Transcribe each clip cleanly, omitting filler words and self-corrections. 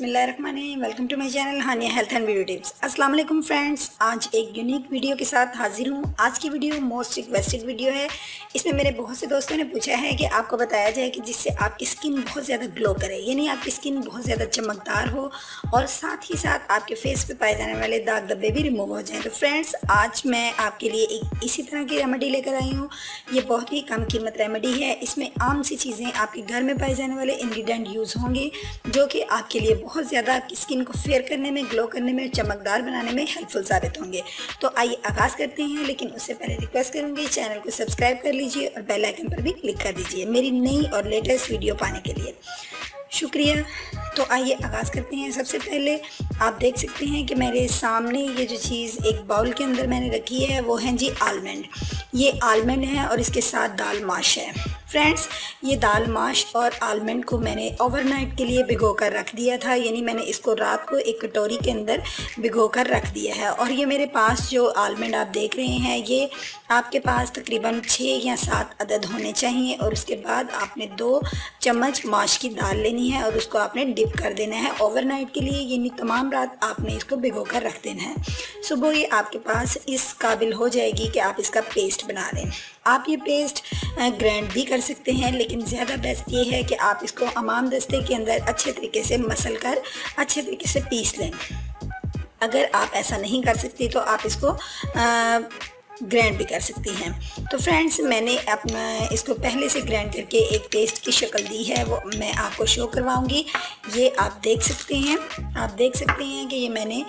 बिस्मिल्लाहिर्रहमानिर्रहीम। Welcome to my channel Hania health and beauty tips. अस्सलाम वालेकुम फ्रेंड्स, आज एक यूनिक वीडियो के साथ हाजिर हूँ। आज की वीडियो मोस्ट रिक्वेस्टेड वीडियो है। इसमें मेरे बहुत से दोस्तों ने पूछा है कि आपको बताया जाए कि जिससे आपकी स्किन बहुत ज़्यादा ग्लो करे, यानी आपकी स्किन बहुत ज़्यादा चमकदार हो और साथ ही साथ आपके फेस पे पाए जाने वाले दाग धब्बे भी रिमूव हो जाएँ। तो फ्रेंड्स, आज मैं आपके लिए एक इसी तरह की रेमेडी लेकर आई हूँ। ये बहुत ही कम कीमत रेमेडी है। इसमें आम सी चीज़ें, आपके घर में पाए जाने वाले इंग्रेडिएंट यूज़ होंगे जो कि आपके लिए बहुत ज़्यादा आपकी स्किन को फेयर करने में, ग्लो करने में, चमकदार बनाने में हेल्पफुल साबित होंगे। तो आइए आगाज़ करते हैं, लेकिन उससे पहले रिक्वेस्ट करूँगी चैनल को सब्सक्राइब कर लीजिए और बेल आइकन पर भी क्लिक कर दीजिए मेरी नई और लेटेस्ट वीडियो पाने के लिए। शुक्रिया। तो आइए आगाज़ करते हैं। सबसे पहले आप देख सकते हैं कि मेरे सामने ये जो चीज़ एक बाउल के अंदर मैंने रखी है वो है जी आलमंड। ये आलमंड है और इसके साथ दाल माश है। फ्रेंड्स, ये दाल माश और आलमंड को मैंने ओवरनाइट के लिए भिगो कर रख दिया था, यानी मैंने इसको रात को एक कटोरी के अंदर भिगो कर रख दिया है। और ये मेरे पास जो आलमंड आप देख रहे हैं, ये आपके पास तकरीबन 6 या 7 अदद होने चाहिए। और उसके बाद आपने 2 चम्मच माश की दाल लेनी है और उसको आपने डिप कर देना है ओवरनाइट के लिए, यानी तमाम रात आपने इसको भिगो कर रख देना है। सुबह ये आपके पास इस काबिल हो जाएगी कि आप इसका पेस्ट बना लें। आप ये पेस्ट ग्राइंड भी कर सकते हैं, लेकिन ज़्यादा बेस्ट ये है कि आप इसको अमाम दस्ते के अंदर अच्छे तरीके से मसल कर अच्छे तरीके से पीस लें। अगर आप ऐसा नहीं कर सकते तो आप इसको ग्राइंड भी कर सकती हैं। तो फ्रेंड्स, मैंने अपना इसको पहले से ग्राइंड करके एक पेस्ट की शक्ल दी है, वो मैं आपको शो करवाऊंगी। ये आप देख सकते हैं। आप देख सकते हैं कि ये मैंने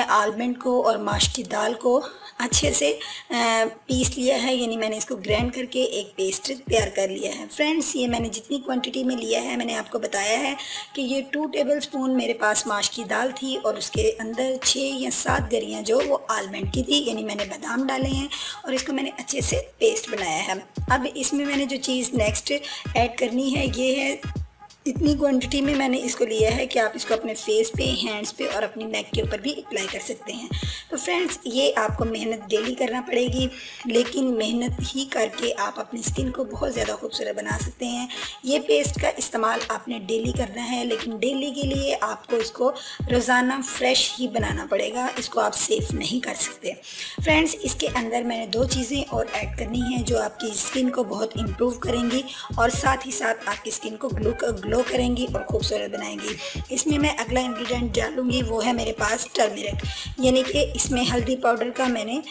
आलमंड को और माश की दाल को अच्छे से पीस लिया है, यानी मैंने इसको ग्राइंड करके एक पेस्ट तैयार कर लिया है। फ्रेंड्स, ये मैंने जितनी क्वांटिटी में लिया है मैंने आपको बताया है कि ये 2 टेबलस्पून मेरे पास माश की दाल थी और उसके अंदर 6 या 7 गरियाँ जो वो आलमंड की थी, यानी मैंने बादाम डाले हैं और इसको मैंने अच्छे से पेस्ट बनाया है। अब इसमें मैंने जो चीज़ नेक्स्ट ऐड करनी है ये है, इतनी क्वांटिटी में मैंने इसको लिया है कि आप इसको अपने फेस पे, हैंड्स पे और अपनी नेक के ऊपर भी अप्लाई कर सकते हैं। तो फ्रेंड्स, ये आपको मेहनत डेली करना पड़ेगी, लेकिन मेहनत ही करके आप अपनी स्किन को बहुत ज़्यादा खूबसूरत बना सकते हैं। ये पेस्ट का इस्तेमाल आपने डेली करना है, लेकिन डेली के लिए आपको इसको रोज़ाना फ्रेश ही बनाना पड़ेगा, इसको आप सेफ नहीं कर सकते। फ्रेंड्स, इसके अंदर मैंने 2 चीज़ें और ऐड करनी हैं जो आपकी स्किन को बहुत इम्प्रूव करेंगी और साथ ही साथ आपकी स्किन को ग्लो करेंगी और खूबसूरत बनाएंगी। इसमें मैं अगला इंग्रेडिएंट डालूंगी वो है मेरे पास टर्मरिक, यानी कि इसमें हल्दी पाउडर का मैंने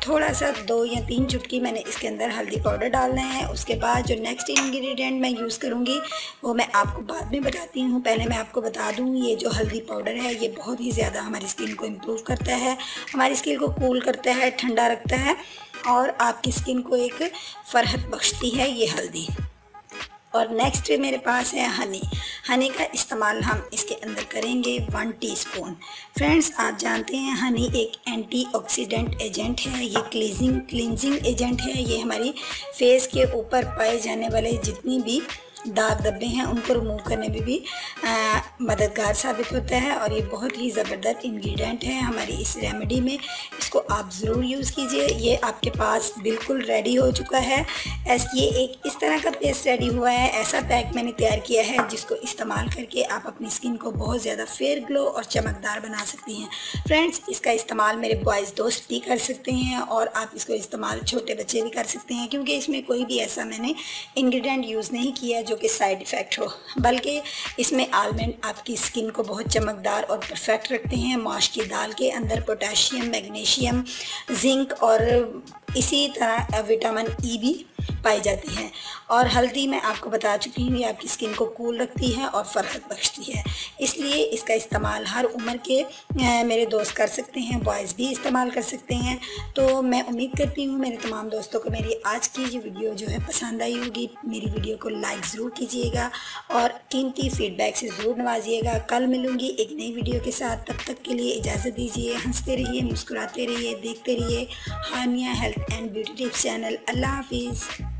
थोड़ा सा 2 या 3 चुटकी मैंने इसके अंदर हल्दी पाउडर डालना है। उसके बाद जो नेक्स्ट इंग्रेडिएंट मैं यूज़ करूँगी वो मैं आपको बाद में बताती हूँ। पहले मैं आपको बता दूँ, ये जो हल्दी पाउडर है ये बहुत ही ज़्यादा हमारी स्किन को इम्प्रूव करता है, हमारी स्किन को कूल करता है, ठंडा रखता है और आपकी स्किन को एक फरहत बख्शती है ये हल्दी। और नेक्स्ट मेरे पास है हनी। हनी का इस्तेमाल हम इसके अंदर करेंगे 1 टीस्पून। फ्रेंड्स, आप जानते हैं हनी एक एंटीऑक्सीडेंट एजेंट है, ये क्लींजिंग एजेंट है। ये हमारी फेस के ऊपर पाए जाने वाले जितनी भी दाग धब्बे हैं उनको रिमूव करने में भी मददगार साबित होता है और ये बहुत ही ज़बरदस्त इंग्रेडिएंट है हमारी इस रेमेडी में। इसको आप ज़रूर यूज़ कीजिए। ये आपके पास बिल्कुल रेडी हो चुका है। ये एक इस तरह का पेस्ट रेडी हुआ है। ऐसा पैक मैंने तैयार किया है जिसको इस्तेमाल करके आप अपनी स्किन को बहुत ज़्यादा फेयर, ग्लो और चमकदार बना सकती हैं। फ्रेंड्स, इसका इस्तेमाल मेरे बॉयज़ दोस्त भी कर सकते हैं और आप इसको इस्तेमाल छोटे बच्चे भी कर सकते हैं, क्योंकि इसमें कोई भी ऐसा मैंने इंग्रेडिएंट यूज़ नहीं किया जो कि साइड इफ़ेक्ट हो, बल्कि इसमें आलमंड आपकी स्किन को बहुत चमकदार और परफेक्ट रखते हैं। माश की दाल के अंदर पोटेशियम, मैग्नीशियम, जिंक और इसी तरह विटामिन ई भी पाई जाती हैं। और हल्दी मैं आपको बता चुकी हूँ ये आपकी स्किन को कूल रखती है और फरहत बख्शती है, इसलिए इसका इस्तेमाल हर उम्र के मेरे दोस्त कर सकते हैं, बॉयज़ भी इस्तेमाल कर सकते हैं। तो मैं उम्मीद करती हूँ मेरे तमाम दोस्तों को मेरी आज की ये वीडियो जो है पसंद आई होगी। मेरी वीडियो को लाइक ज़रूर कीजिएगा और कीमती फीडबैक से ज़रूर नवाजिएगा। कल मिलूँगी एक नई वीडियो के साथ, तब तक के लिए इजाज़त दीजिए। हंसते रहिए, मुस्कुराते रहिए, देखते रहिए Haniya health and beauty tips channel. अल्लाह हाफिज़।